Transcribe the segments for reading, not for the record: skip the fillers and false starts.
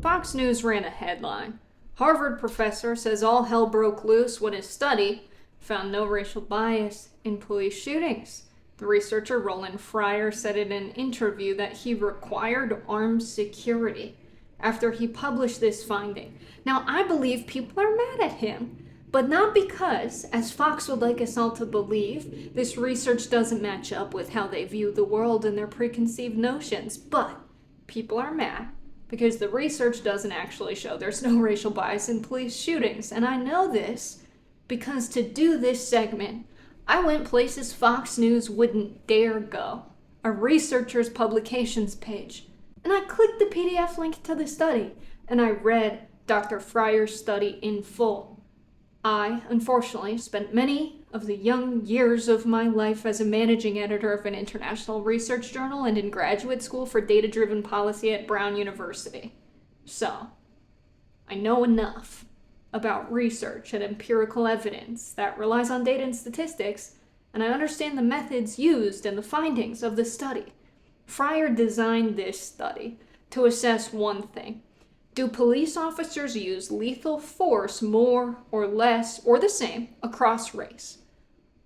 Fox News ran a headline. Harvard professor says all hell broke loose when his study found no racial bias in police shootings. The researcher Roland Fryer said in an interview that he required armed security after he published this finding. Now, I believe people are mad at him, but not because, as Fox would like us all to believe, this research doesn't match up with how they view the world and their preconceived notions, but people are mad because the research doesn't actually show there's no racial bias in police shootings. And I know this because to do this segment, I went places Fox News wouldn't dare go, a researcher's publications page. And I clicked the PDF link to the study, and I read Dr. Fryer's study in full. I, unfortunately, spent many of the young years of my life as a managing editor of an international research journal and in graduate school for data-driven policy at Brown University. So, I know enough about research and empirical evidence that relies on data and statistics, and I understand the methods used and the findings of the study. Fryer designed this study to assess one thing. Do police officers use lethal force more or less or the same across race?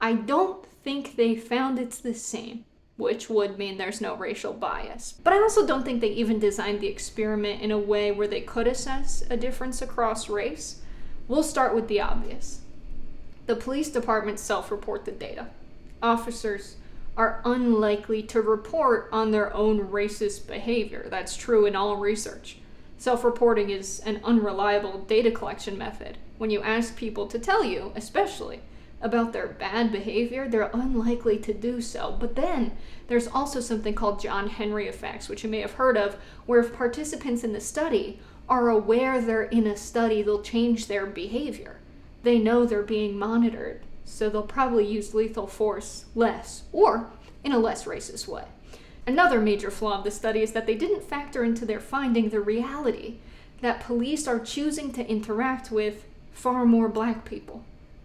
I don't think they found it's the same, which would mean there's no racial bias. But I also don't think they even designed the experiment in a way where they could assess a difference across race. We'll start with the obvious. The police departments self-report the data. Officers are unlikely to report on their own racist behavior. That's true in all research. Self-reporting is an unreliable data collection method. When you ask people to tell you, especially, about their bad behavior, they're unlikely to do so. But then there's also something called John Henry effects, which you may have heard of, where if participants in the study are aware they're in a study, they'll change their behavior. They know they're being monitored, so they'll probably use lethal force less, or in a less racist way. Another major flaw of the study is that they didn't factor into their finding the reality that police are choosing to interact with far more black people.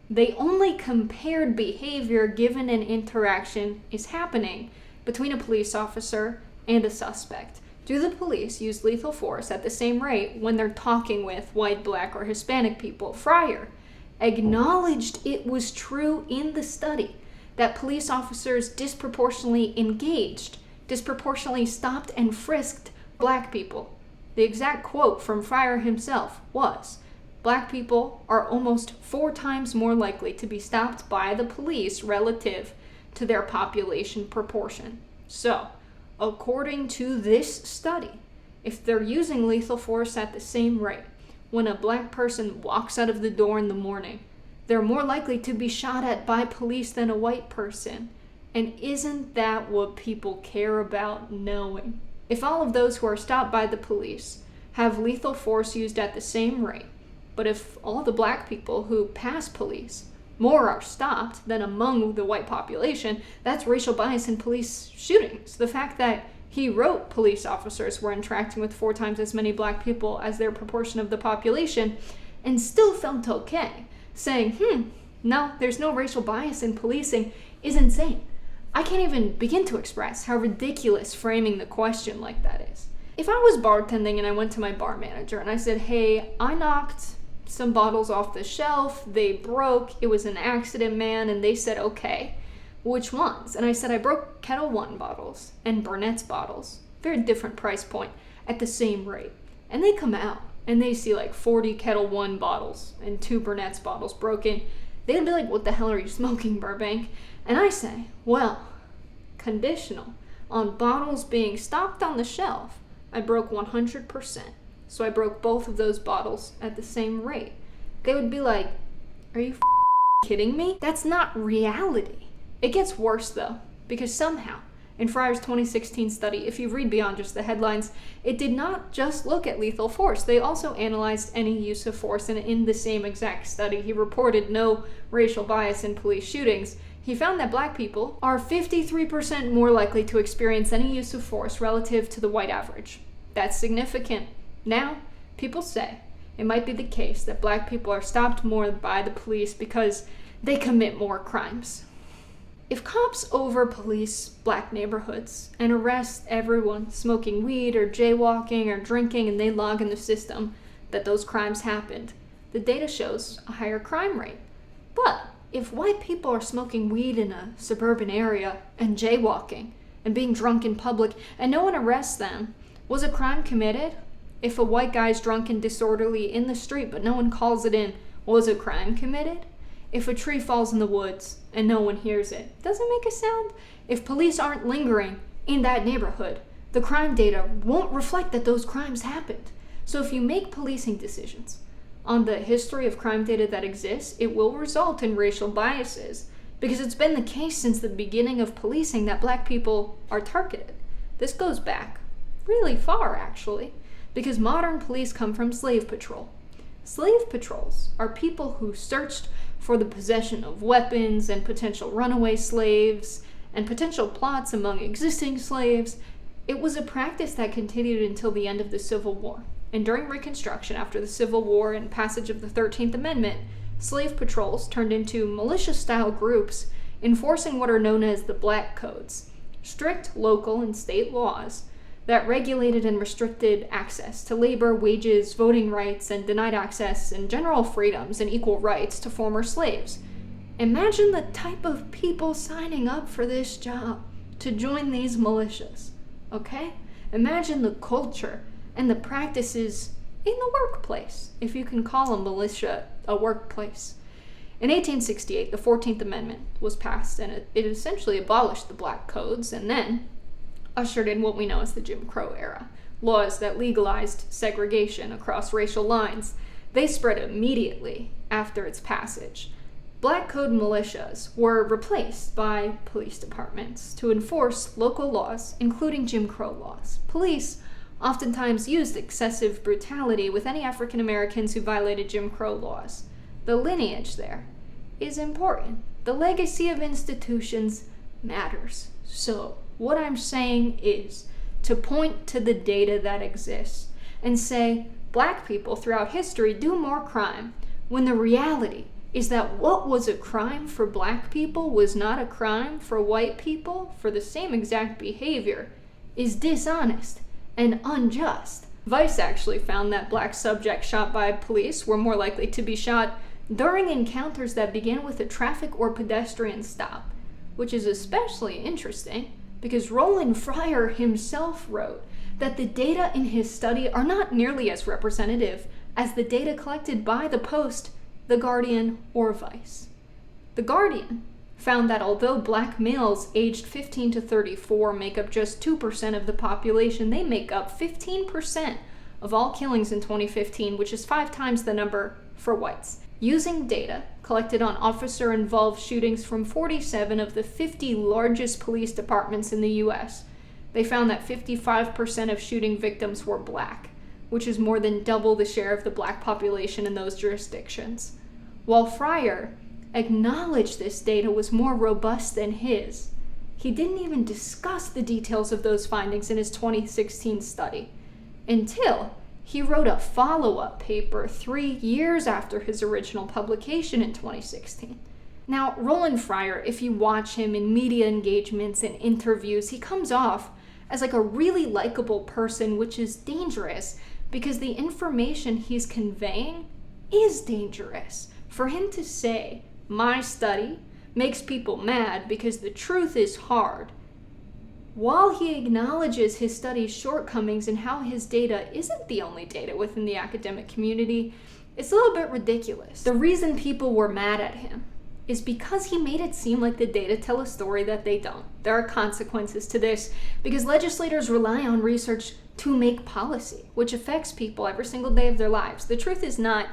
They only compared behavior given an interaction is happening between a police officer and a suspect. Do the police use lethal force at the same rate when they're talking with white, black, or Hispanic people? Fryer acknowledged it was true in the study that police officers disproportionately stopped and frisked black people. The exact quote from Fryer himself was, "Black people are almost 4 times more likely to be stopped by the police relative to their population proportion." So, according to this study, if they're using lethal force at the same rate, when a black person walks out of the door in the morning, they're more likely to be shot at by police than a white person. And isn't that what people care about knowing? If all of those who are stopped by the police have lethal force used at the same rate, but if all the black people who pass police, more are stopped than among the white population, that's racial bias in police shootings. The fact that he wrote police officers were interacting with 4 times as many black people as their proportion of the population and still felt okay, saying, no, there's no racial bias in policing, is insane. I can't even begin to express how ridiculous framing the question like that is. If I was bartending and I went to my bar manager and I said, hey, I knocked some bottles off the shelf, they broke, it was an accident, man, and they said, okay, which ones? And I said, I broke Kettle One bottles and Burnett's bottles, very different price point, at the same rate. And they come out and they see like 40 Kettle One bottles and 2 Burnett's bottles broken. They'd be like, what the hell are you smoking, Burbank? And I say, well, conditional on bottles being stocked on the shelf, I broke 100%. So I broke both of those bottles at the same rate. They would be like, are you kidding me? That's not reality. It gets worse though, because somehow, in Fryer's 2016 study, if you read beyond just the headlines, it did not just look at lethal force. They also analyzed any use of force, and in the same exact study, he reported no racial bias in police shootings. He found that black people are 53% more likely to experience any use of force relative to the white average. That's significant. Now, people say it might be the case that black people are stopped more by the police because they commit more crimes. If cops over-police black neighborhoods and arrest everyone smoking weed or jaywalking or drinking, and they log in the system that those crimes happened, the data shows a higher crime rate. But if white people are smoking weed in a suburban area and jaywalking and being drunk in public and no one arrests them, was a crime committed? If a white guy's drunk and disorderly in the street but no one calls it in, was a crime committed? If a tree falls in the woods and no one hears it, does it make a sound? If police aren't lingering in that neighborhood, the crime data won't reflect that those crimes happened. So if you make policing decisions on the history of crime data that exists, it will result in racial biases, because it's been the case since the beginning of policing that black people are targeted. This goes back really far, actually, because modern police come from slave patrol. Slave patrols are people who searched for the possession of weapons and potential runaway slaves and potential plots among existing slaves. It was a practice that continued until the end of the Civil War. And during Reconstruction, after the Civil War and passage of the 13th Amendment, slave patrols turned into militia-style groups enforcing what are known as the Black Codes, strict local and state laws that regulated and restricted access to labor, wages, voting rights, and denied access and general freedoms and equal rights to former slaves. Imagine the type of people signing up for this job to join these militias, okay? Imagine the culture and the practices in the workplace, if you can call a militia a workplace. In 1868, the 14th Amendment was passed, and it essentially abolished the Black Codes, and then ushered in what we know as the Jim Crow era, laws that legalized segregation across racial lines. They spread immediately after its passage. Black Code militias were replaced by police departments to enforce local laws, including Jim Crow laws. Police oftentimes used excessive brutality with any African Americans who violated Jim Crow laws. The lineage there is important. The legacy of institutions matters. So, what I'm saying is to point to the data that exists and say black people throughout history do more crime, when the reality is that what was a crime for black people was not a crime for white people for the same exact behavior is dishonest and unjust. Vice actually found that black subjects shot by police were more likely to be shot during encounters that began with a traffic or pedestrian stop, which is especially interesting because Roland Fryer himself wrote that the data in his study are not nearly as representative as the data collected by the Post, The Guardian, or Vice. The Guardian found that although black males aged 15 to 34 make up just 2% of the population, they make up 15% of all killings in 2015, which is 5 times the number for whites. Using data collected on officer-involved shootings from 47 of the 50 largest police departments in the U.S., they found that 55% of shooting victims were black, which is more than double the share of the black population in those jurisdictions. While Fryer acknowledged this data was more robust than his, he didn't even discuss the details of those findings in his 2016 study, until he wrote a follow-up paper 3 years after his original publication in 2016. Now, Roland Fryer, if you watch him in media engagements and interviews, he comes off as like a really likable person, which is dangerous because the information he's conveying is dangerous. For him to say, my study makes people mad because the truth is hard, while he acknowledges his study's shortcomings and how his data isn't the only data within the academic community, it's a little bit ridiculous. The reason people were mad at him is because he made it seem like the data tell a story that they don't. There are consequences to this because legislators rely on research to make policy, which affects people every single day of their lives. The truth is not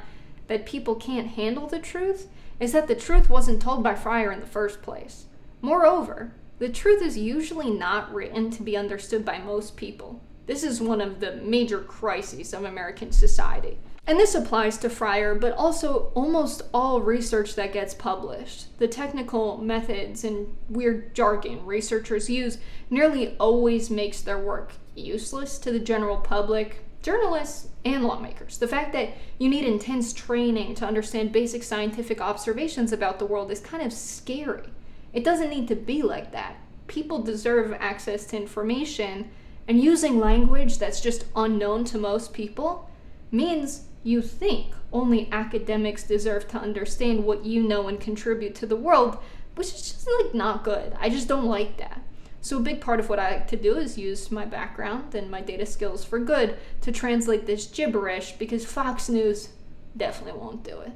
that people can't handle the truth, it's that the truth wasn't told by Fryer in the first place. Moreover, the truth is usually not written to be understood by most people. This is one of the major crises of American society. And this applies to Fryer, but also almost all research that gets published. The technical methods and weird jargon researchers use nearly always makes their work useless to the general public, journalists, and lawmakers. The fact that you need intense training to understand basic scientific observations about the world is kind of scary. It doesn't need to be like that. People deserve access to information, and using language that's just unknown to most people means you think only academics deserve to understand what you know and contribute to the world, which is just not good. I just don't like that. So a big part of what I like to do is use my background and my data skills for good to translate this gibberish, because Fox News definitely won't do it.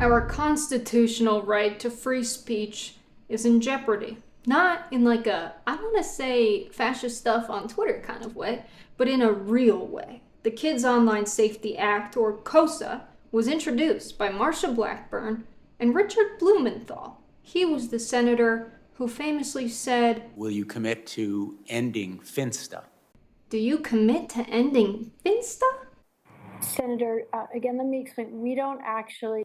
Our constitutional right to free speech is in jeopardy. Not in I want to say fascist stuff on Twitter kind of way, but in a real way. The Kids Online Safety Act, or KOSA, was introduced by Marsha Blackburn and Richard Blumenthal. He was the senator who famously said, "Will you commit to ending Finsta?" Do you commit to ending Finsta? Senator, again, let me explain. We don't actually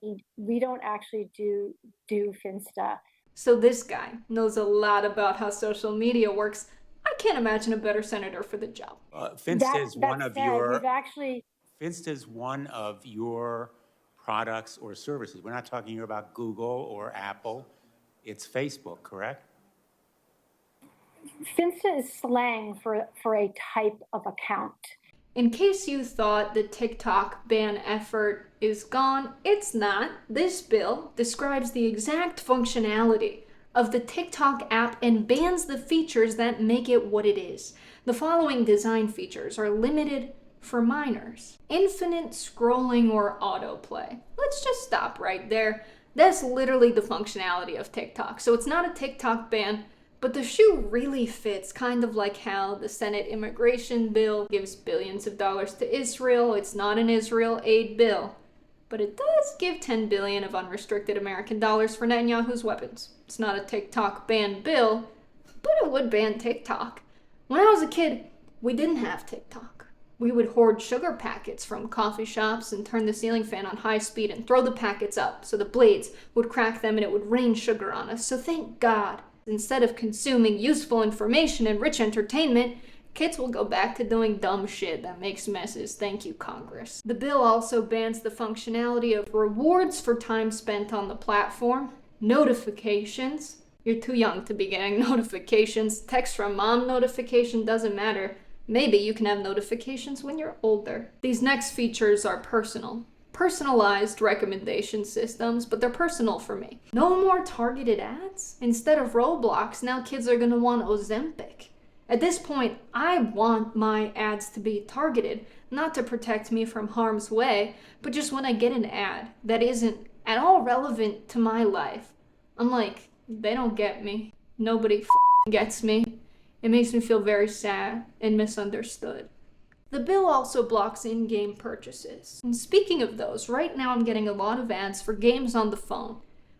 do Finsta. So this guy knows a lot about how social media works. I can't imagine a better senator for the job. Finsta is one of your products or services. We're not talking here about Google or Apple. It's Facebook, correct? Finsta is slang for a type of account. In case you thought the TikTok ban effort is gone, it's not. This bill describes the exact functionality of the TikTok app and bans the features that make it what it is. The following design features are limited for minors: infinite scrolling or autoplay. Let's just stop right there. That's literally the functionality of TikTok. So it's not a TikTok ban, but the shoe really fits, kind of like how the Senate immigration bill gives billions of dollars to Israel. It's not an Israel aid bill, but it does give $10 billion of unrestricted American dollars for Netanyahu's weapons. It's not a TikTok ban bill, but it would ban TikTok. When I was a kid, we didn't have TikTok. We would hoard sugar packets from coffee shops and turn the ceiling fan on high speed and throw the packets up so the blades would crack them and it would rain sugar on us. So thank God, instead of consuming useful information and rich entertainment, kids will go back to doing dumb shit that makes messes. Thank you, Congress. The bill also bans the functionality of rewards for time spent on the platform, notifications. You're too young to be getting notifications. Text from mom notification doesn't matter. Maybe you can have notifications when you're older. These next features are personalized recommendation systems, but they're personal for me. No more targeted ads. Instead of Roblox, now kids are gonna want Ozempic. At this point, I want my ads to be targeted, not to protect me from harm's way, but just when I get an ad that isn't at all relevant to my life, I'm like, they don't get me. Nobody gets me. It makes me feel very sad and misunderstood. The bill also blocks in-game purchases. And speaking of those, right now I'm getting a lot of ads for games on the phone,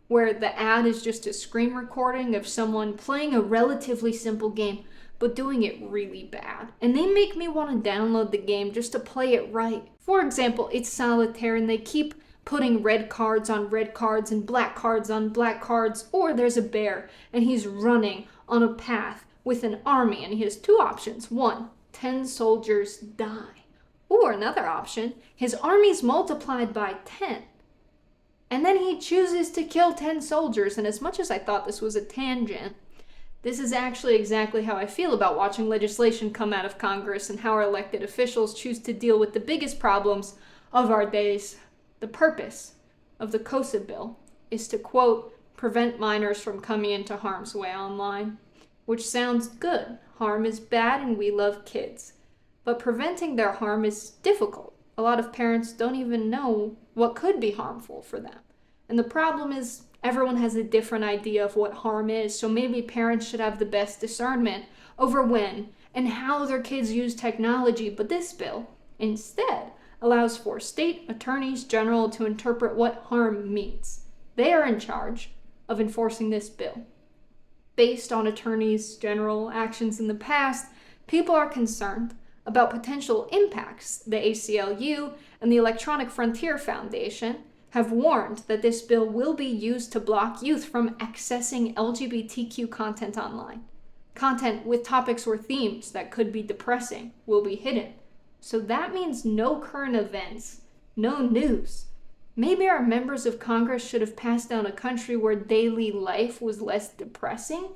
where the ad is just a screen recording of someone playing a relatively simple game, but doing it really bad. And they make me want to download the game just to play it right. For example, it's solitaire and they keep putting red cards on red cards and black cards on black cards, or there's a bear and he's running on a path with an army and he has two options. One, 10 soldiers die. Or another option, his army's multiplied by 10. And then he chooses to kill 10 soldiers, and as much as I thought this was a tangent, this is actually exactly how I feel about watching legislation come out of Congress and how our elected officials choose to deal with the biggest problems of our days. The purpose of the KOSA bill is to, quote, prevent minors from coming into harm's way online. Which sounds good. Harm is bad and we love kids. But preventing their harm is difficult. A lot of parents don't even know what could be harmful for them. And the problem is everyone has a different idea of what harm is, so maybe parents should have the best discernment over when and how their kids use technology. But this bill, instead, allows for state attorneys general to interpret what harm means. They are in charge of enforcing this bill. Based on attorneys general actions in the past, people are concerned about potential impacts. The ACLU and the Electronic Frontier Foundation have warned that this bill will be used to block youth from accessing LGBTQ content online. Content with topics or themes that could be depressing will be hidden. So that means no current events, no news, Maybe our members of Congress should have passed down a country where daily life was less depressing.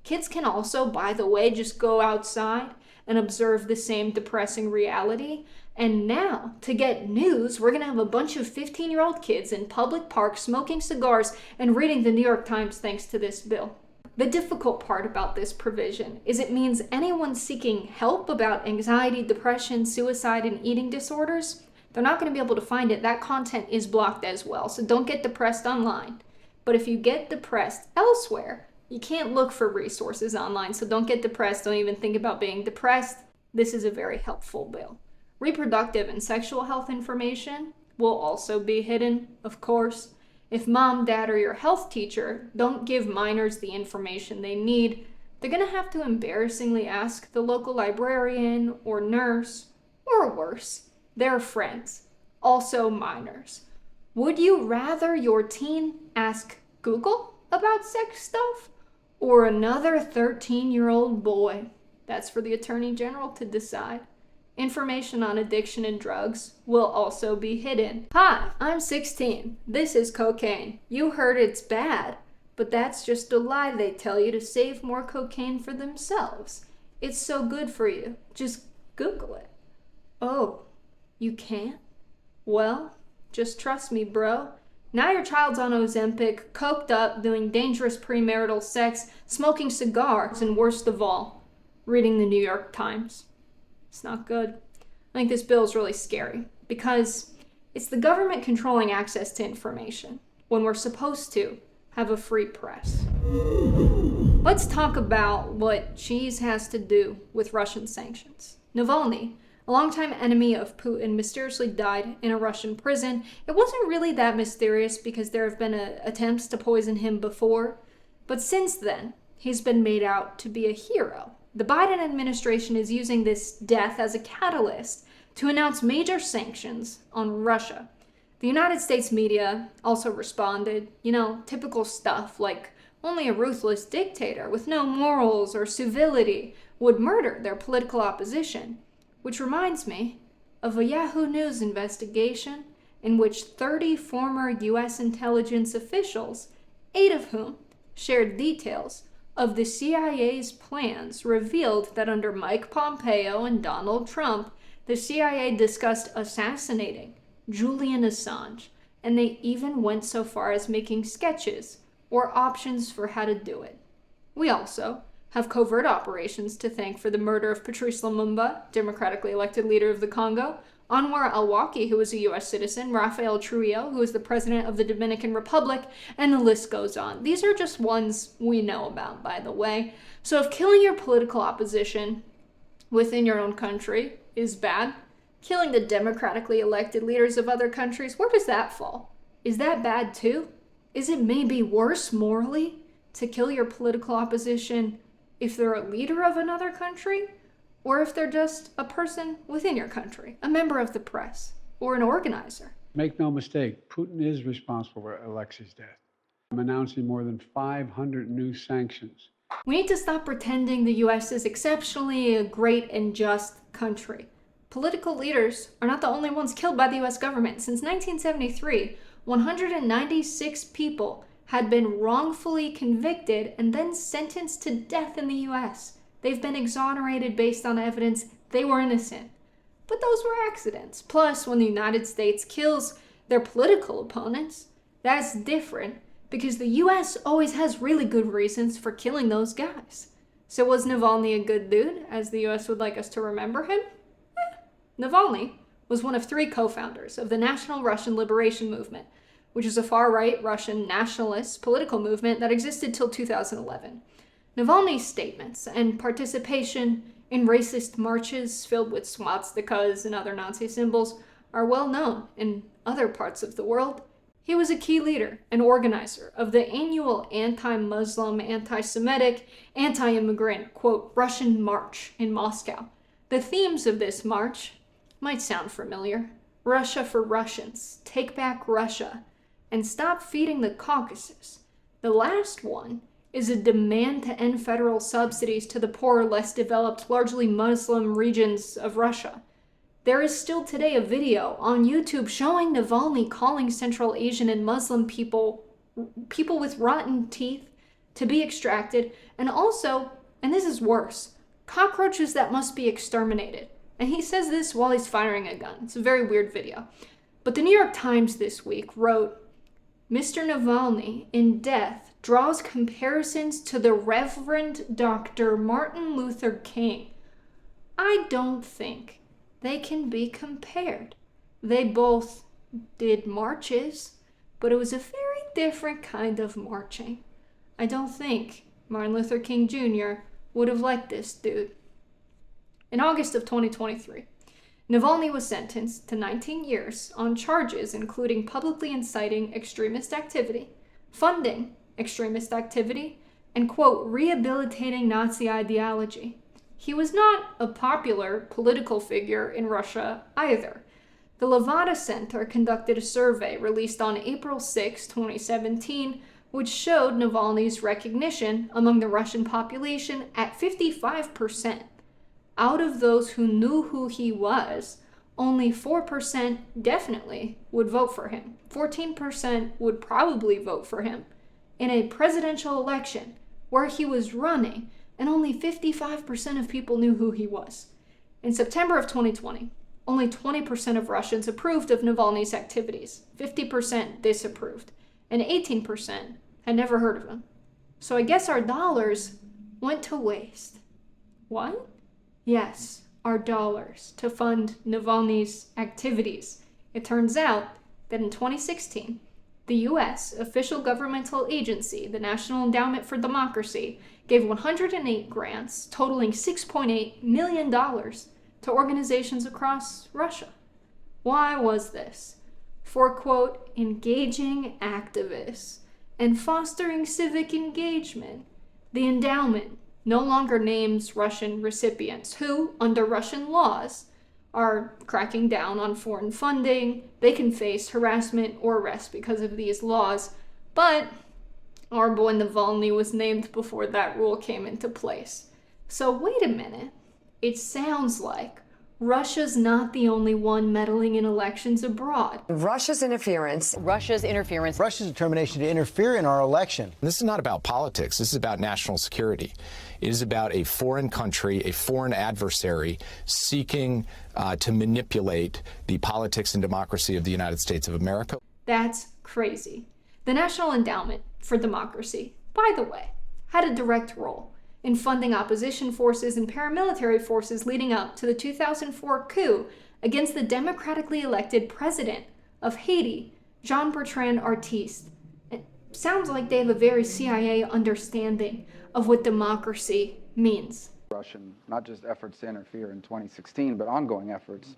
Kids can also, by the way, just go outside and observe the same depressing reality. And now, to get news, we're going to have a bunch of 15-year-old kids in public parks smoking cigars and reading the New York Times thanks to this bill. The difficult part about this provision is it means anyone seeking help about anxiety, depression, suicide, and eating disorders, they're not going to be able to find it. That content is blocked as well, so don't get depressed online. But if you get depressed elsewhere, you can't look for resources online, so don't get depressed. Don't even think about being depressed. This is a very helpful bill. Reproductive and sexual health information will also be hidden, of course. If mom, dad, or your health teacher don't give minors the information they need, they're going to have to embarrassingly ask the local librarian or nurse, or worse, their friends, also minors. Would you rather your teen ask Google about sex stuff or another 13-year-old boy? That's for the Attorney General to decide. Information on addiction and drugs will also be hidden. Hi, I'm 16. This is cocaine. You heard it's bad, but that's just a lie they tell you to save more cocaine for themselves. It's so good for you. Just Google it. Oh, you can't? Well, just trust me, bro. Now your child's on Ozempic, coked up, doing dangerous premarital sex, smoking cigars, and worst of all, reading the New York Times. It's not good. I think this bill is really scary because it's the government controlling access to information when we're supposed to have a free press. Let's talk about what cheese has to do with Russian sanctions. Navalny, a longtime enemy of Putin, mysteriously died in a Russian prison. It wasn't really that mysterious because there have been attempts to poison him before, but since then, he's been made out to be a hero. The Biden administration is using this death as a catalyst to announce major sanctions on Russia. The United States media also responded, typical stuff like only a ruthless dictator with no morals or civility would murder their political opposition, which reminds me of a Yahoo News investigation in which 30 former U.S. intelligence officials, 8 of whom shared details of the CIA's plans, revealed that under Mike Pompeo and Donald Trump, the CIA discussed assassinating Julian Assange, and they even went so far as making sketches or options for how to do it. We also have covert operations to thank for the murder of Patrice Lumumba, democratically elected leader of the Congo, Anwar al-Awlaki, who was a U.S. citizen, Rafael Trujillo, who was the president of the Dominican Republic, and the list goes on. These are just ones we know about, by the way. So if killing your political opposition within your own country is bad, killing the democratically elected leaders of other countries, where does that fall? Is that bad too? Is it maybe worse morally to kill your political opposition if they're a leader of another country? Or if they're just a person within your country, a member of the press, or an organizer? Make no mistake, Putin is responsible for Alexei's death. I'm announcing more than 500 new sanctions. We need to stop pretending the U.S. is exceptionally a great and just country. Political leaders are not the only ones killed by the U.S. government. Since 1973, 196 people had been wrongfully convicted and then sentenced to death in the U.S. They've been exonerated based on evidence they were innocent. But those were accidents. Plus, when the United States kills their political opponents, that's different because the US always has really good reasons for killing those guys. So was Navalny a good dude, as the US would like us to remember him? Navalny was one of 3 co-founders of the National Russian Liberation Movement, which is a far-right Russian nationalist political movement that existed till 2011. Navalny's statements and participation in racist marches filled with swastikas and other Nazi symbols are well known in other parts of the world. He was a key leader and organizer of the annual anti-Muslim, anti-Semitic, anti-immigrant, quote, Russian March in Moscow. The themes of this march might sound familiar. Russia for Russians, take back Russia, and stop feeding the Caucasus. The last one is a demand to end federal subsidies to the poorer, less developed, largely Muslim regions of Russia. There is still today a video on YouTube showing Navalny calling Central Asian and Muslim people with rotten teeth to be extracted, and also, and this is worse, cockroaches that must be exterminated. And he says this while he's firing a gun. It's a very weird video. But the New York Times this week wrote, Mr. Navalny, in death, draws comparisons to the Reverend Dr. Martin Luther King. I don't think they can be compared. They both did marches, but it was a very different kind of marching. I don't think Martin Luther King Jr. would have liked this dude. In August of 2023, Navalny was sentenced to 19 years on charges including publicly inciting extremist activity, funding extremist activity, and, quote, rehabilitating Nazi ideology. He was not a popular political figure in Russia either. The Levada Center conducted a survey released on April 6, 2017, which showed Navalny's recognition among the Russian population at 55%. Out of those who knew who he was, only 4% definitely would vote for him. 14% would probably vote for him in a presidential election where he was running, and only 55% of people knew who he was. In September of 2020, only 20% of Russians approved of Navalny's activities, 50% disapproved, and 18% had never heard of him. So I guess our dollars went to waste. What? Yes, our dollars to fund Navalny's activities. It turns out that in 2016, the U.S. official governmental agency, the National Endowment for Democracy, gave 108 grants totaling $6.8 million to organizations across Russia. Why was this? For, quote, engaging activists and fostering civic engagement. The endowment no longer names Russian recipients who, under Russian laws, are cracking down on foreign funding. They can face harassment or arrest because of these laws. But our boy Navalny was named before that rule came into place. So wait a minute. It sounds like Russia's not the only one meddling in elections abroad. Russia's interference. Russia's determination to interfere in our election. This is not about politics. This is about national security. It is about a foreign country, a foreign adversary seeking to manipulate the politics and democracy of the United States of America. That's crazy. The National Endowment for Democracy, by the way, had a direct role in funding opposition forces and paramilitary forces leading up to the 2004 coup against the democratically elected president of Haiti, Jean-Bertrand Artiste. It sounds like they have a very CIA understanding of what democracy means. Russian, not just efforts to interfere in 2016, but ongoing efforts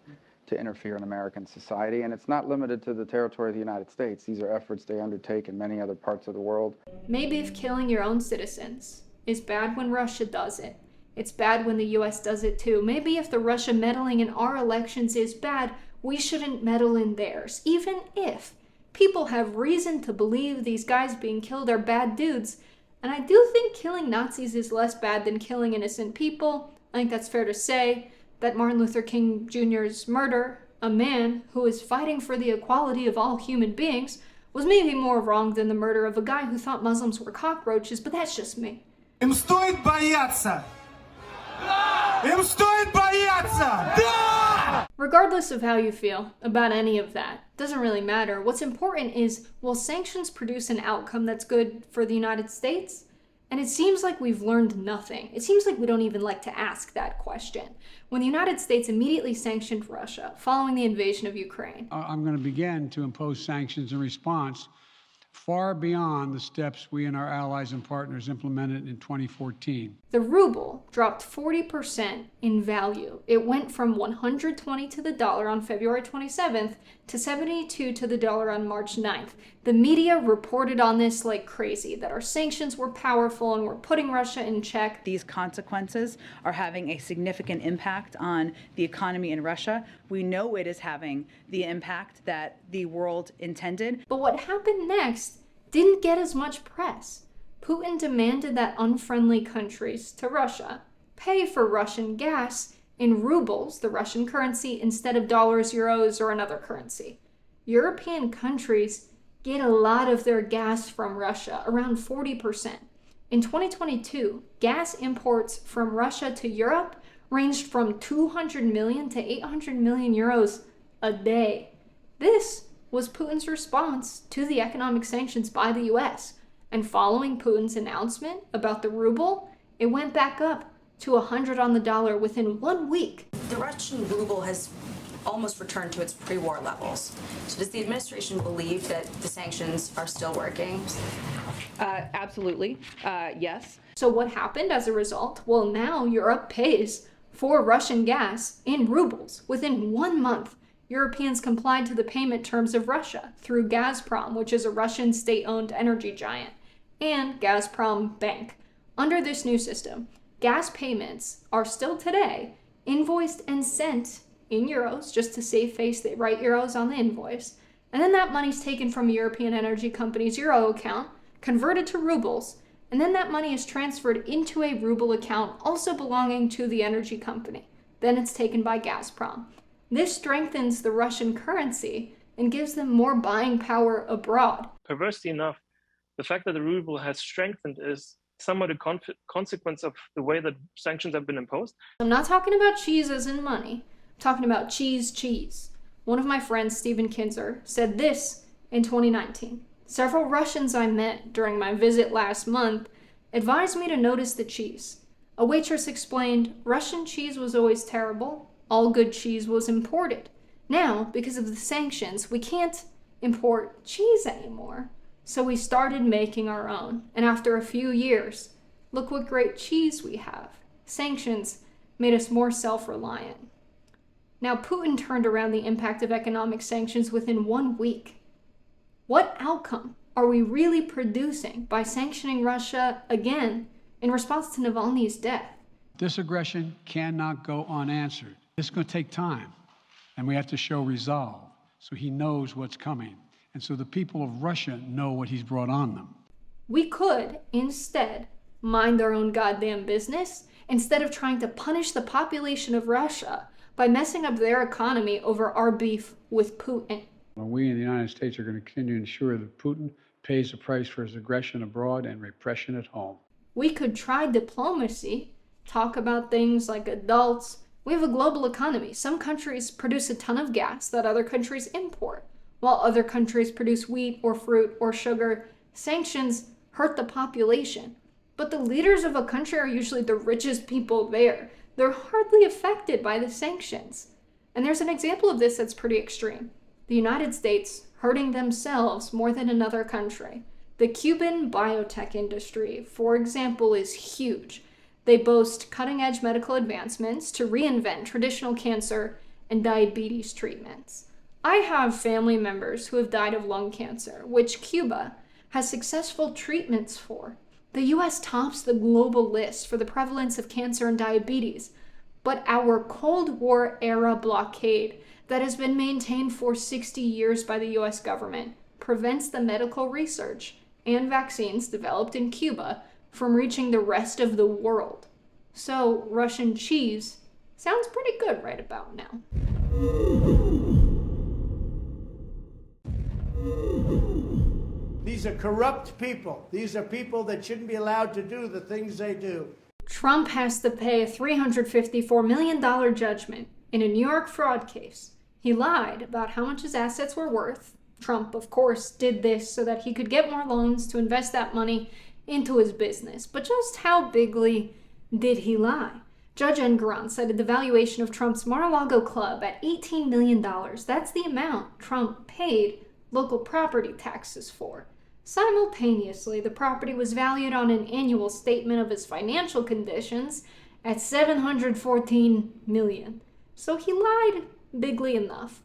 to interfere in American society. And it's not limited to the territory of the United States. These are efforts they undertake in many other parts of the world. Maybe if killing your own citizens is bad when Russia does it, it's bad when the US does it too. Maybe if the Russia meddling in our elections is bad, we shouldn't meddle in theirs, even if people have reason to believe these guys being killed are bad dudes. And I do think killing Nazis is less bad than killing innocent people. I think that's fair to say. That Martin Luther King Jr.'s murder, a man who is fighting for the equality of all human beings, was maybe more wrong than the murder of a guy who thought Muslims were cockroaches, but that's just me. Им стоит бояться! Им стоит бояться! Да! Regardless of how you feel about any of that, doesn't really matter. What's important is, will sanctions produce an outcome that's good for the United States? And it seems like we've learned nothing. It seems like we don't even like to ask that question. When the United States immediately sanctioned Russia following the invasion of Ukraine. I'm going to begin to impose sanctions in response far beyond the steps we and our allies and partners implemented in 2014. The ruble dropped 40% in value. It went from 120 to the dollar on February 27th to 72 to the dollar on March 9th. The media reported on this like crazy, that our sanctions were powerful and were putting Russia in check. These consequences are having a significant impact on the economy in Russia. We know it is having the impact that the world intended. But what happened next didn't get as much press. Putin demanded that unfriendly countries to Russia pay for Russian gas in rubles, the Russian currency, instead of dollars, euros, or another currency. European countries get a lot of their gas from Russia, around 40%. In 2022, gas imports from Russia to Europe ranged from 200 million to 800 million euros a day. This was Putin's response to the economic sanctions by the US. And following Putin's announcement about the ruble, it went back up to 100 on the dollar within 1 week. The Russian ruble has almost returned to its pre-war levels. So does the administration believe that the sanctions are still working? Absolutely, yes. So what happened as a result? Well, now Europe pays for Russian gas in rubles. Within 1 month, Europeans complied to the payment terms of Russia through Gazprom, which is a Russian state-owned energy giant, and Gazprom Bank. Under this new system, gas payments are still today invoiced and sent in euros, just to save face, they write euros on the invoice, and then that money's taken from a European energy company's euro account, converted to rubles, and then that money is transferred into a ruble account also belonging to the energy company. Then it's taken by Gazprom. This strengthens the Russian currency and gives them more buying power abroad. Perversely enough, the fact that the ruble has strengthened is somewhat a consequence of the way that sanctions have been imposed. I'm not talking about cheese as in money. I'm talking about cheese. One of my friends, Stephen Kinzer, said this in 2019. Several Russians I met during my visit last month advised me to notice the cheese. A waitress explained, Russian cheese was always terrible. All good cheese was imported. Now, because of the sanctions, we can't import cheese anymore. So we started making our own. And after a few years, look what great cheese we have. Sanctions made us more self-reliant. Now, Putin turned around the impact of economic sanctions within 1 week. What outcome are we really producing by sanctioning Russia again in response to Navalny's death? This aggression cannot go unanswered. This is going to take time, and we have to show resolve so he knows what's coming, and so the people of Russia know what he's brought on them. We could, instead, mind our own goddamn business instead of trying to punish the population of Russia by messing up their economy over our beef with Putin. We in the United States are going to continue to ensure that Putin pays the price for his aggression abroad and repression at home. We could try diplomacy, talk about things like adults. We have a global economy. Some countries produce a ton of gas that other countries import, while other countries produce wheat or fruit or sugar. Sanctions hurt the population, but the leaders of a country are usually the richest people there. They're hardly affected by the sanctions. And there's an example of this that's pretty extreme. The United States hurting themselves more than another country. The Cuban biotech industry, for example, is huge. They boast cutting-edge medical advancements to reinvent traditional cancer and diabetes treatments. I have family members who have died of lung cancer, which Cuba has successful treatments for. The US tops the global list for the prevalence of cancer and diabetes, but our Cold War era blockade that has been maintained for 60 years by the US government prevents the medical research and vaccines developed in Cuba from reaching the rest of the world. So Russian cheese sounds pretty good right about now. These are corrupt people. These are people that shouldn't be allowed to do the things they do. Trump has to pay a $354 million judgment in a New York fraud case. He lied about how much his assets were worth. Trump, of course, did this so that he could get more loans to invest that money into his business. But just how bigly did he lie? Judge Engoron cited the valuation of Trump's Mar-a-Lago club at $18 million. That's the amount Trump paid local property taxes for. Simultaneously, the property was valued on an annual statement of his financial conditions at $714 million. So he lied bigly enough.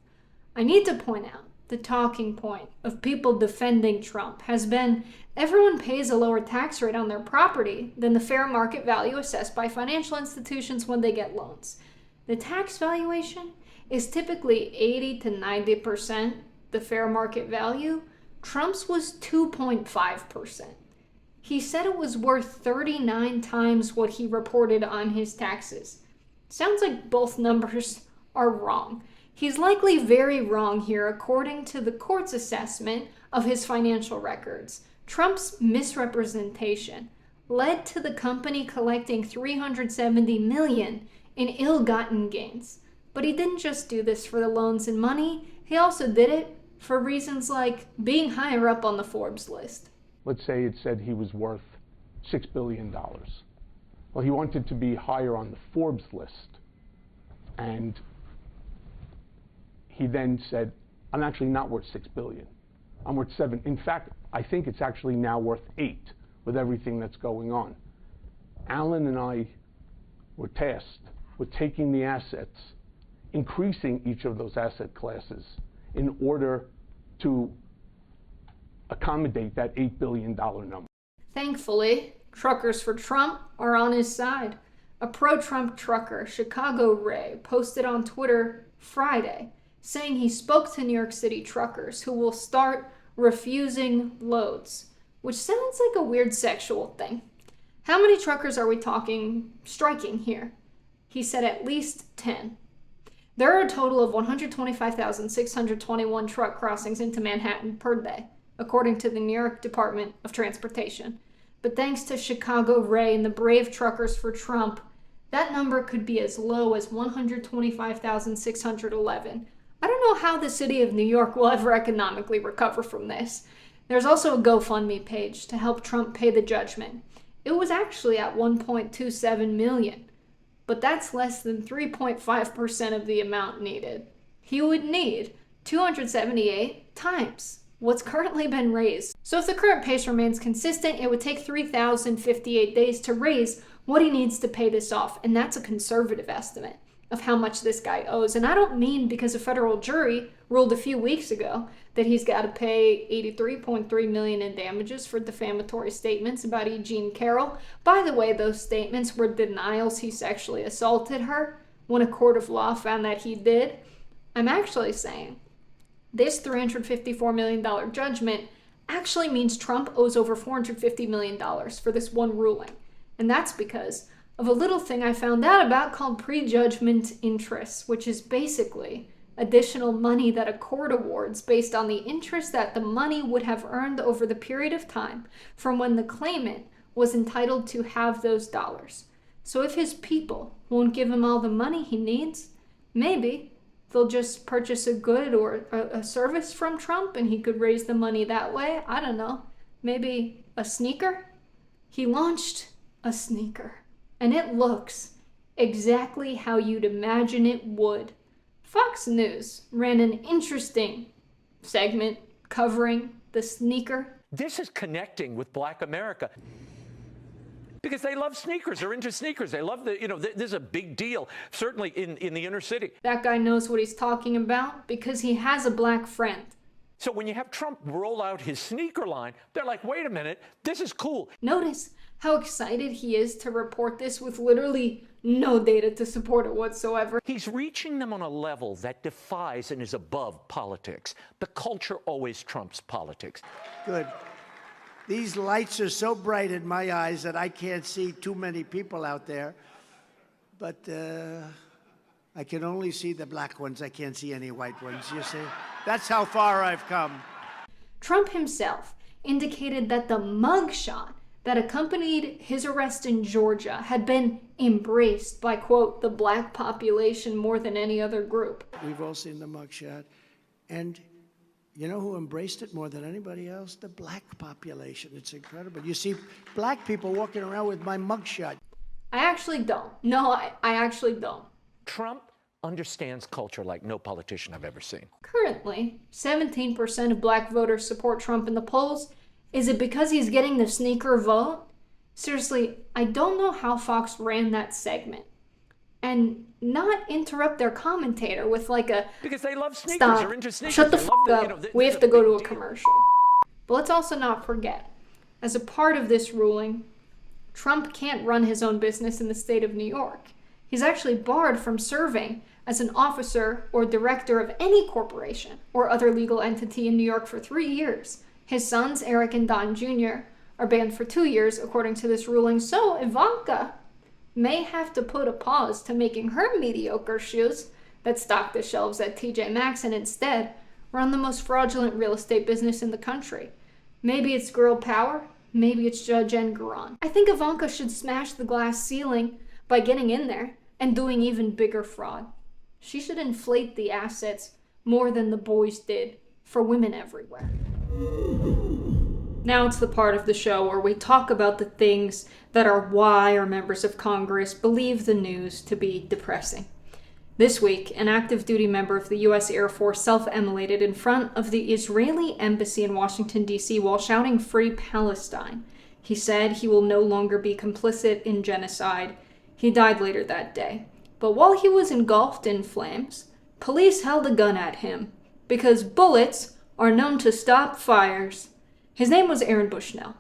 I need to point out the talking point of people defending Trump has been everyone pays a lower tax rate on their property than the fair market value assessed by financial institutions when they get loans. The tax valuation is typically 80 to 90% the fair market value. Trump's was 2.5%. He said it was worth 39 times what he reported on his taxes. Sounds like both numbers are wrong. He's likely very wrong here according to the court's assessment of his financial records. Trump's misrepresentation led to the company collecting $370 million in ill-gotten gains. But he didn't just do this for the loans and money, he also did it for reasons like being higher up on the Forbes list. Let's say it said he was worth $6 billion. Well, he wanted to be higher on the Forbes list. And he then said, I'm actually not worth $6 billion. I'm worth $7. In fact, I think it's actually now worth $8 with everything that's going on. Alan and I were tasked with taking the assets, increasing each of those asset classes in order to accommodate that $8 billion number. Thankfully, truckers for Trump are on his side. A pro-Trump trucker, Chicago Ray, posted on Twitter Friday saying he spoke to New York City truckers who will start refusing loads, which sounds like a weird sexual thing. How many truckers are we talking striking here? He said at least 10. There are a total of 125,621 truck crossings into Manhattan per day, according to the New York Department of Transportation. But thanks to Chicago Ray and the brave truckers for Trump, that number could be as low as 125,611. I don't know how the city of New York will ever economically recover from this. There's also a GoFundMe page to help Trump pay the judgment. It was actually at $1.27 million, but that's less than 3.5% of the amount needed. He would need 278 times what's currently been raised. So if the current pace remains consistent, it would take 3,058 days to raise what he needs to pay this off, and that's a conservative estimate of how much this guy owes. And I don't mean because a federal jury ruled a few weeks ago that he's got to pay $83.3 million in damages for defamatory statements about E. Jean Carroll. By the way, those statements were denials he sexually assaulted her when a court of law found that he did. I'm actually saying this $354 million judgment actually means Trump owes over $450 million for this one ruling. And that's because of a little thing I found out about called prejudgment interest, which is basically additional money that a court awards based on the interest that the money would have earned over the period of time from when the claimant was entitled to have those dollars. So if his people won't give him all the money he needs, maybe they'll just purchase a good or a service from Trump and he could raise the money that way. I don't know. Maybe a sneaker? He launched a sneaker, and it looks exactly how you'd imagine it would. Fox News ran an interesting segment covering the sneaker. This is connecting with Black America because they love sneakers. They're into sneakers. They love this is a big deal, certainly in the inner city. That guy knows what he's talking about because he has a black friend. So when you have Trump roll out his sneaker line, they're like, wait a minute, this is cool. Notice how excited he is to report this with literally no data to support it whatsoever. He's reaching them on a level that defies and is above politics. The culture always trumps politics. Good. These lights are so bright in my eyes that I can't see too many people out there. But I can only see the black ones. I can't see any white ones, you see? That's how far I've come. Trump himself indicated that the mugshot that accompanied his arrest in Georgia had been embraced by, quote, the black population more than any other group. We've all seen the mugshot. And you know who embraced it more than anybody else? The black population. It's incredible. You see black people walking around with my mugshot. I actually don't. No, I actually don't. Trump understands culture like no politician I've ever seen. Currently, 17% of black voters support Trump in the polls. Is it because he's getting the sneaker vote? Seriously, I don't know how Fox ran that segment and not interrupt their commentator with like a because they love sneakers. Stop. They're into sneakers. Shut the They fuck love up. We have to go to a commercial. But let's also not forget, as a part of this ruling, Trump can't run his own business in the state of New York. He's actually barred from serving as an officer or director of any corporation or other legal entity in New York for 3 years. His sons, Eric and Don Jr., are banned for 2 years, according to this ruling. So Ivanka may have to put a pause to making her mediocre shoes that stock the shelves at TJ Maxx and instead run the most fraudulent real estate business in the country. Maybe it's girl power, maybe it's Judge Engoron. I think Ivanka should smash the glass ceiling by getting in there and doing even bigger fraud. She should inflate the assets more than the boys did for women everywhere. Now it's the part of the show where we talk about the things that our why our members of Congress believe the news to be depressing. This week, an active duty member of the U.S. Air Force self-immolated in front of the Israeli embassy in Washington, D.C. while shouting "Free Palestine." He said he will no longer be complicit in genocide. He died later that day. But while he was engulfed in flames, police held a gun at him because bullets are known to stop fires. His name was Aaron Bushnell,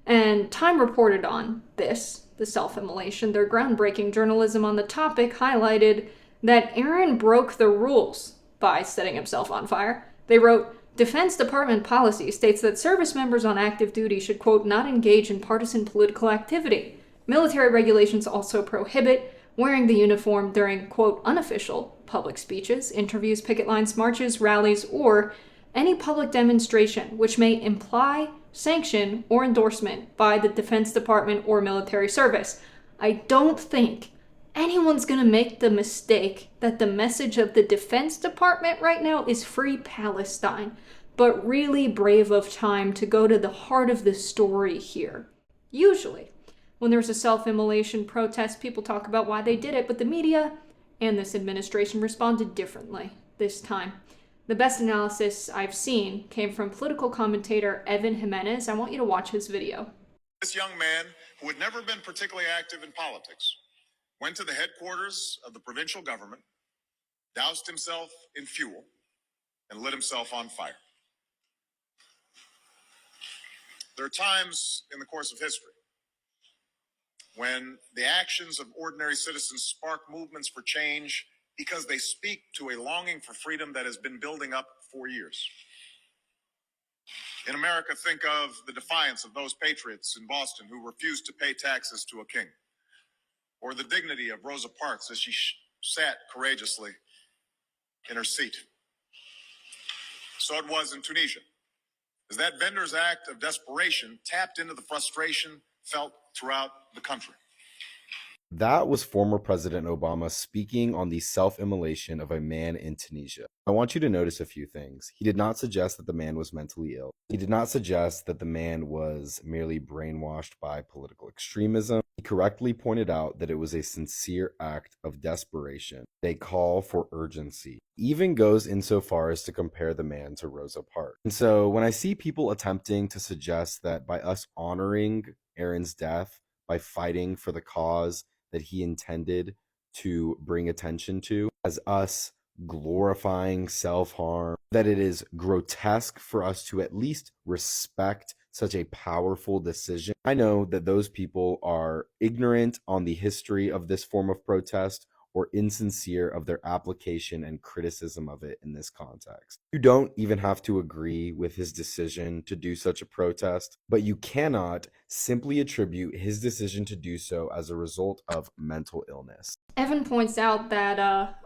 and Time reported on this, the self-immolation. Their groundbreaking journalism on the topic highlighted that Aaron broke the rules by setting himself on fire. They wrote, Defense Department policy states that service members on active duty should, quote, not engage in partisan political activity. Military regulations also prohibit wearing the uniform during, quote, unofficial public speeches, interviews, picket lines, marches, rallies, or any public demonstration which may imply sanction or endorsement by the Defense Department or military service. I don't think anyone's gonna make the mistake that the message of the Defense Department right now is Free Palestine, but really brave of Time to go to the heart of the story here. Usually, when there's a self-immolation protest, people talk about why they did it, but the media and this administration responded differently this time. The best analysis I've seen came from political commentator Evan Jimenez. I want you to watch his video. This young man, who had never been particularly active in politics, went to the headquarters of the provincial government, doused himself in fuel, and lit himself on fire. There are times in the course of history when the actions of ordinary citizens spark movements for change because they speak to a longing for freedom that has been building up for years. In America, think of the defiance of those patriots in Boston who refused to pay taxes to a king, or the dignity of Rosa Parks as she sat courageously in her seat. So it was in Tunisia, as that vendor's act of desperation tapped into the frustration felt throughout the country. That was former President Obama speaking on the self-immolation of a man in Tunisia. I want you to notice a few things. He did not suggest that the man was mentally ill. He did not suggest that the man was merely brainwashed by political extremism. He correctly pointed out that it was a sincere act of desperation, a call for urgency. He even goes insofar as to compare the man to Rosa Parks. And so when I see people attempting to suggest that by us honoring Aaron's death, by fighting for the cause that he intended to bring attention to, as us glorifying self-harm, that it is grotesque for us to at least respect such a powerful decision. I know that those people are ignorant on the history of this form of protest or insincere of their application and criticism of it in this context. You don't even have to agree with his decision to do such a protest, but you cannot simply attribute his decision to do so as a result of mental illness. Evan points out that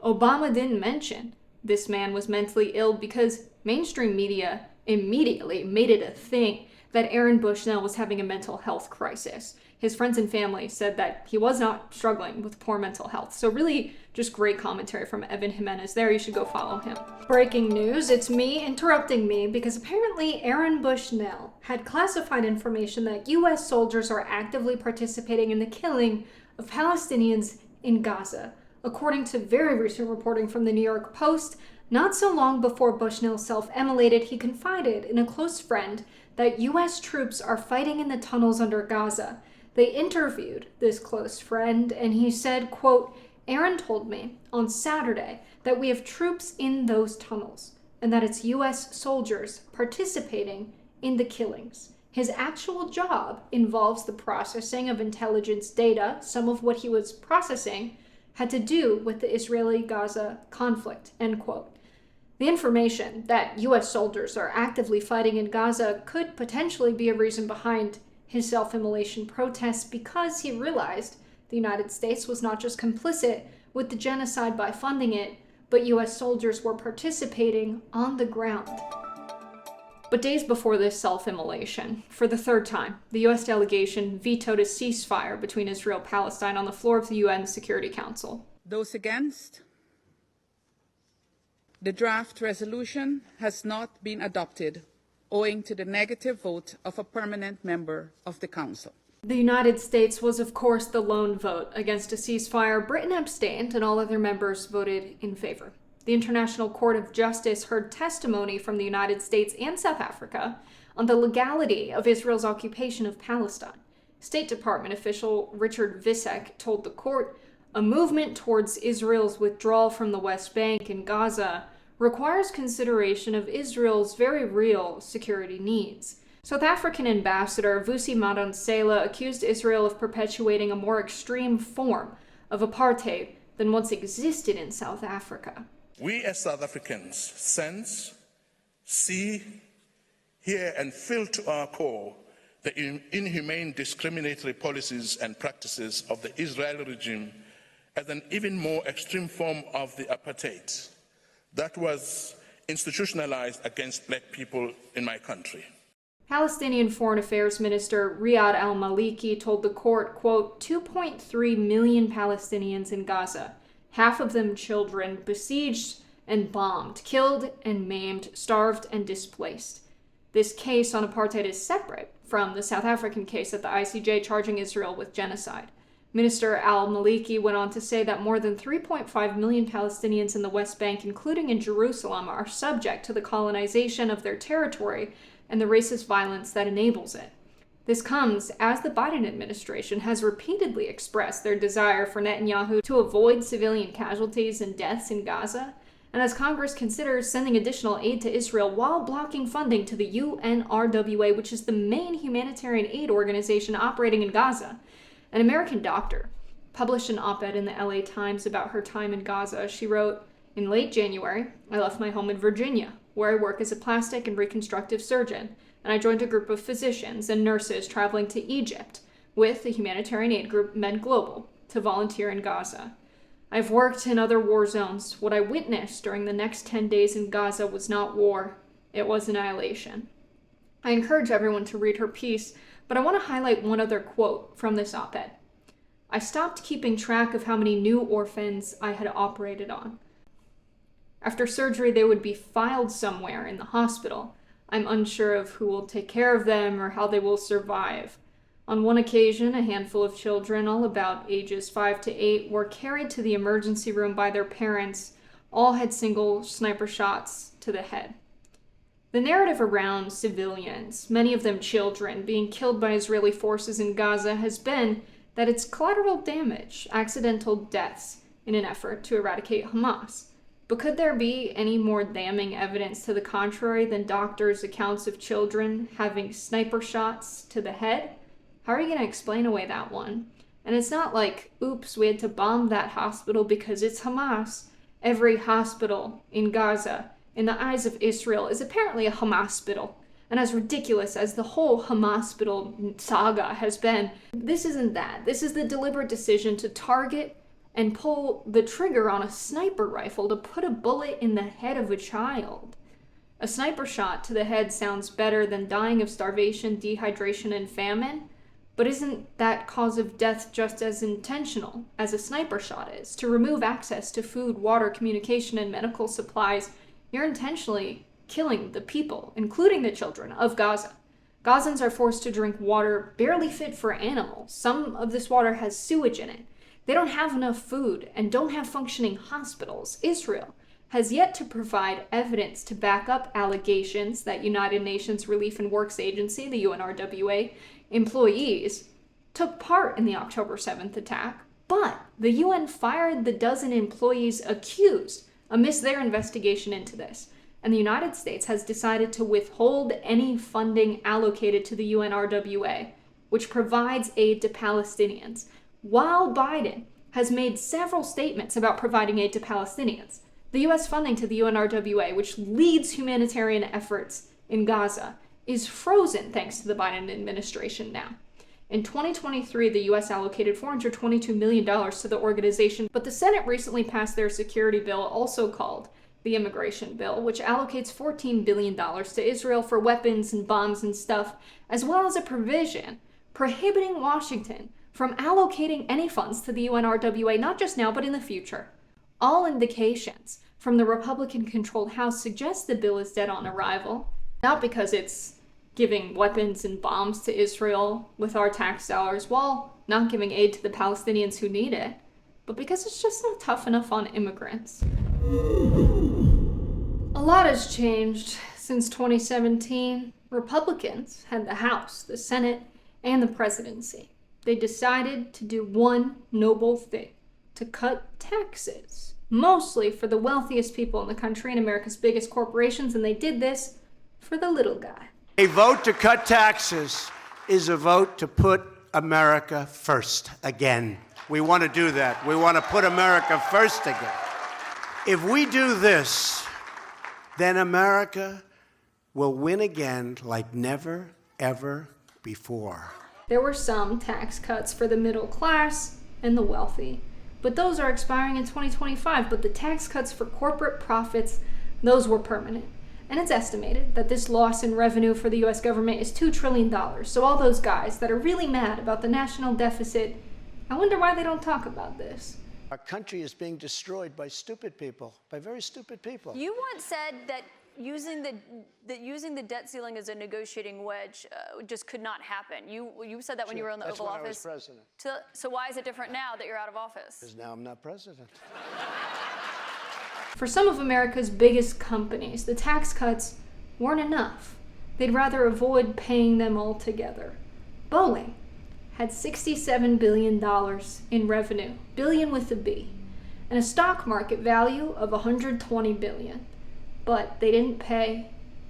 Obama didn't mention this man was mentally ill because mainstream media immediately made it a thing that Aaron Bushnell was having a mental health crisis. His friends and family said that he was not struggling with poor mental health. So really just great commentary from Evan Jimenez there. You should go follow him. Breaking news, it's me interrupting me because apparently Aaron Bushnell had classified information that U.S. soldiers are actively participating in the killing of Palestinians in Gaza. According to very recent reporting from the New York Post, not so long before Bushnell self-immolated, he confided in a close friend that U.S. troops are fighting in the tunnels under Gaza. They interviewed this close friend, and he said, quote, Aaron told me on Saturday that we have troops in those tunnels and that it's U.S. soldiers participating in the killings. His actual job involves the processing of intelligence data. Some of what he was processing had to do with the Israeli-Gaza conflict, end quote. The information that U.S. soldiers are actively fighting in Gaza could potentially be a reason behind his self-immolation protests because he realized the United States was not just complicit with the genocide by funding it, but U.S. soldiers were participating on the ground. But days before this self-immolation, for the third time, the U.S. delegation vetoed a ceasefire between Israel and Palestine on the floor of the UN Security Council. Those against? The draft resolution has not been adopted, owing to the negative vote of a permanent member of the Council. The United States was, of course, the lone vote against a ceasefire. Britain abstained, and all other members voted in favor. The International Court of Justice heard testimony from the United States and South Africa on the legality of Israel's occupation of Palestine. State Department official Richard Visek told the court, "A movement towards Israel's withdrawal from the West Bank and Gaza requires consideration of Israel's very real security needs." South African Ambassador Vusi Madonsela accused Israel of perpetuating a more extreme form of apartheid than once existed in South Africa. We as South Africans sense, see, hear, and feel to our core the inhumane discriminatory policies and practices of the Israeli regime as an even more extreme form of the apartheid that was institutionalized against black people in my country. Palestinian Foreign Affairs Minister Riyad al-Maliki told the court, quote, 2.3 million Palestinians in Gaza, half of them children, besieged and bombed, killed and maimed, starved and displaced. This case on apartheid is separate from the South African case at the ICJ charging Israel with genocide. Minister al-Maliki went on to say that more than 3.5 million Palestinians in the West Bank, including in Jerusalem, are subject to the colonization of their territory and the racist violence that enables it. This comes as the Biden administration has repeatedly expressed their desire for Netanyahu to avoid civilian casualties and deaths in Gaza, and as Congress considers sending additional aid to Israel while blocking funding to the UNRWA, which is the main humanitarian aid organization operating in Gaza. An American doctor published an op-ed in the LA Times about her time in Gaza. She wrote, "In late January, I left my home in Virginia, where I work as a plastic and reconstructive surgeon, and I joined a group of physicians and nurses traveling to Egypt with the humanitarian aid group Med Global to volunteer in Gaza. I've worked in other war zones. What I witnessed during the next 10 days in Gaza was not war, it was annihilation." I encourage everyone to read her piece, but I want to highlight one other quote from this op-ed. "I stopped keeping track of how many new orphans I had operated on. After surgery, they would be filed somewhere in the hospital. I'm unsure of who will take care of them or how they will survive. On one occasion, a handful of children, all about ages 5 to 8, were carried to the emergency room by their parents. All had single sniper shots to the head." The narrative around civilians, many of them children, being killed by Israeli forces in Gaza has been that it's collateral damage, accidental deaths, in an effort to eradicate Hamas. But could there be any more damning evidence to the contrary than doctors' accounts of children having sniper shots to the head? How are you going to explain away that one? And it's not like, oops, we had to bomb that hospital because it's Hamas. Every hospital in Gaza, in the eyes of Israel, is apparently a Hamas-spital. And as ridiculous as the whole Hamas-spital saga has been, this isn't that. This is the deliberate decision to target and pull the trigger on a sniper rifle to put a bullet in the head of a child. A sniper shot to the head sounds better than dying of starvation, dehydration, and famine, but isn't that cause of death just as intentional as a sniper shot is? To remove access to food, water, communication, and medical supplies, you're intentionally killing the people, including the children, of Gaza. Gazans are forced to drink water barely fit for animals. Some of this water has sewage in it. They don't have enough food and don't have functioning hospitals. Israel has yet to provide evidence to back up allegations that United Nations Relief and Works Agency, the UNRWA, employees took part in the October 7th attack, but the UN fired the dozen employees accused amidst their investigation into this. And the United States has decided to withhold any funding allocated to the UNRWA, which provides aid to Palestinians, while Biden has made several statements about providing aid to Palestinians. The U.S. funding to the UNRWA, which leads humanitarian efforts in Gaza, is frozen thanks to the Biden administration now. In 2023, the U.S. allocated $422 million to the organization, but the Senate recently passed their security bill, also called the Immigration Bill, which allocates $14 billion to Israel for weapons and bombs and stuff, as well as a provision prohibiting Washington from allocating any funds to the UNRWA, not just now, but in the future. All indications from the Republican-controlled House suggest the bill is dead on arrival, not because it's giving weapons and bombs to Israel with our tax dollars while not giving aid to the Palestinians who need it, but because it's just not tough enough on immigrants. A lot has changed since 2017. Republicans had the House, the Senate, and the presidency. They decided to do one noble thing: to cut taxes, mostly for the wealthiest people in the country and America's biggest corporations, and they did this for the little guy. A vote to cut taxes is a vote to put America first again. We want to do that. We want to put America first again. If we do this, then America will win again like never, ever before. There were some tax cuts for the middle class and the wealthy, but those are expiring in 2025. But the tax cuts for corporate profits, those were permanent. And it's estimated that this loss in revenue for the US government is $2 trillion. So all those guys that are really mad about the national deficit, I wonder why they don't talk about this. Our country is being destroyed by stupid people, by very stupid people. You once said that using the debt ceiling as a negotiating wedge just could not happen. You said that when you were in the Oval Office. That's when I was president. So why is it different now that you're out of office? Because now I'm not president. For some of America's biggest companies, the tax cuts weren't enough. They'd rather avoid paying them altogether. Boeing had $67 billion in revenue, billion with a B, and a stock market value of $120 billion. But they didn't pay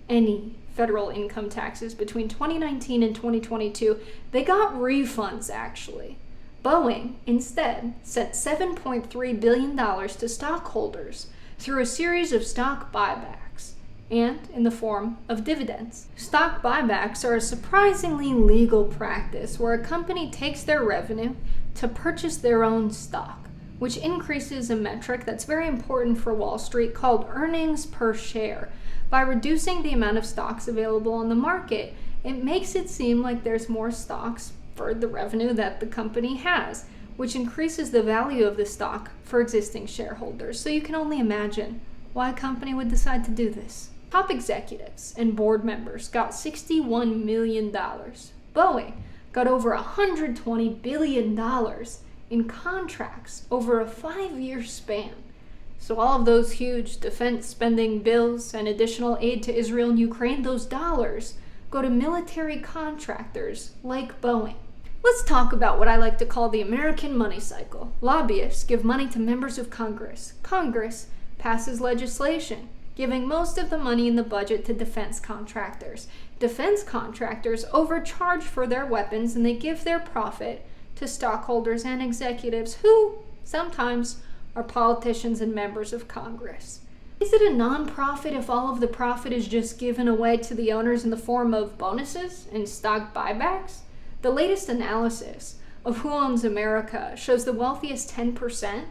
any federal income taxes between 2019 and 2022. They got refunds, actually. Boeing, instead, sent $7.3 billion to stockholders through a series of stock buybacks and in the form of dividends. Stock buybacks are a surprisingly legal practice where a company takes their revenue to purchase their own stock, which increases a metric that's very important for Wall Street called earnings per share. By reducing the amount of stocks available on the market, it makes it seem like there's more stocks for the revenue that the company has, which increases the value of the stock for existing shareholders. So you can only imagine why a company would decide to do this. Top executives and board members got $61 million. Boeing got over $120 billion in contracts over a 5-year span. So all of those huge defense spending bills and additional aid to Israel and Ukraine, those dollars go to military contractors like Boeing. Let's talk about what I like to call the American money cycle. Lobbyists give money to members of Congress. Congress passes legislation, giving most of the money in the budget to defense contractors. Defense contractors overcharge for their weapons and they give their profit to stockholders and executives who sometimes are politicians and members of Congress. Is it a non-profit if all of the profit is just given away to the owners in the form of bonuses and stock buybacks? The latest analysis of Who Owns America shows the wealthiest 10%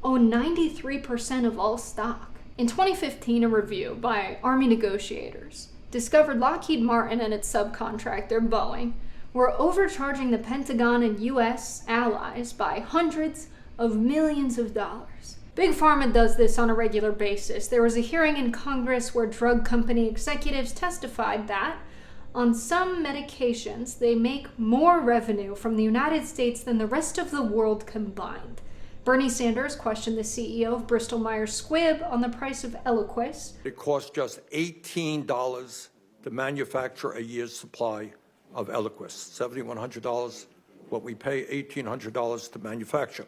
own 93% of all stock. In 2015, a review by Army negotiators discovered Lockheed Martin and its subcontractor, Boeing, were overcharging the Pentagon and U.S. allies by hundreds of millions of dollars. Big Pharma does this on a regular basis. There was a hearing in Congress where drug company executives testified that on some medications, they make more revenue from the United States than the rest of the world combined. Bernie Sanders questioned the CEO of Bristol Myers Squibb on the price of Eliquis. It costs just $18 to manufacture a year's supply of Eliquis. $7,100, what we pay $1,800 to manufacture.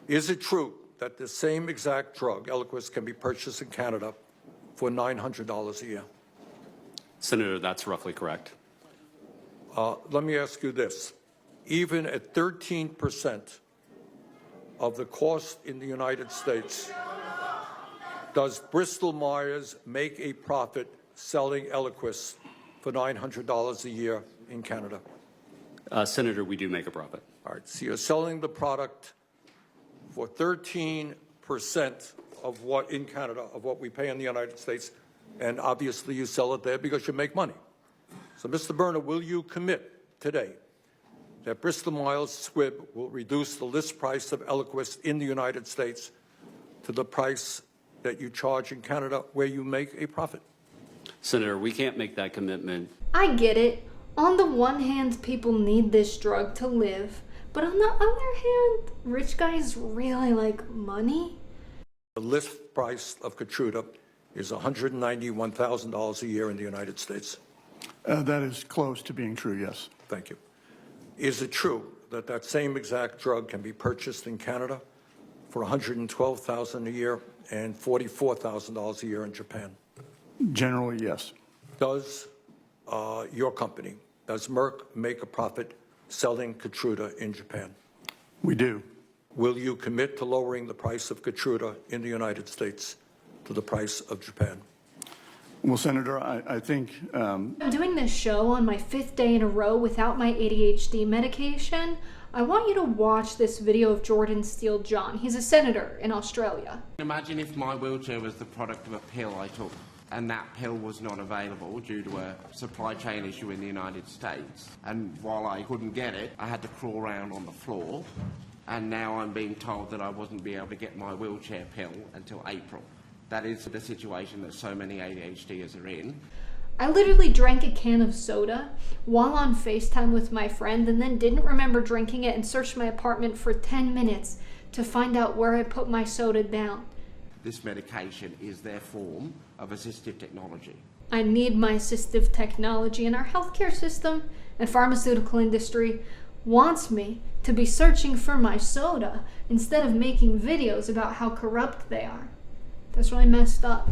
Is it true that the same exact drug, Eliquis, can be purchased in Canada for $900 a year? Senator, that's roughly correct. Let me ask you this. Even at 13% of the cost in the United States, does Bristol Myers make a profit selling Eliquis for $900 a year in Canada? Senator, we do make a profit. All right, so you're selling the product for 13% of what in Canada, of what we pay in the United States, and obviously you sell it there because you make money. So, Mr. Berner, will you commit today that Bristol-Myers Squibb will reduce the list price of Eliquis in the United States to the price that you charge in Canada, where you make a profit? Senator, we can't make that commitment. I get it. On the one hand, people need this drug to live, but on the other hand, rich guys really like money. The list price of Keytruda is $191,000 a year in the United States. That is close to being true, yes. Thank you. Is it true that that same exact drug can be purchased in Canada for $112,000 a year and $44,000 a year in Japan? Generally, yes. Does your company, does Merck make a profit selling Keytruda in Japan? We do. Will you commit to lowering the price of Keytruda in the United States to the price of Japan? Well, Senator, I think... I'm doing this show on my 5th day in a row without my ADHD medication. I want you to watch this video of Jordan Steele John. He's a senator in Australia. Imagine if my wheelchair was the product of a pill I took, and that pill was not available due to a supply chain issue in the United States. And while I couldn't get it, I had to crawl around on the floor. And now I'm being told that I wasn't be able to get my wheelchair pill until April. That is the situation that so many ADHDers are in. I literally drank a can of soda while on FaceTime with my friend and then didn't remember drinking it and searched my apartment for 10 minutes to find out where I put my soda down. This medication is their form of assistive technology. I need my assistive technology, and our healthcare system and pharmaceutical industry wants me to be searching for my soda instead of making videos about how corrupt they are. That's really messed up.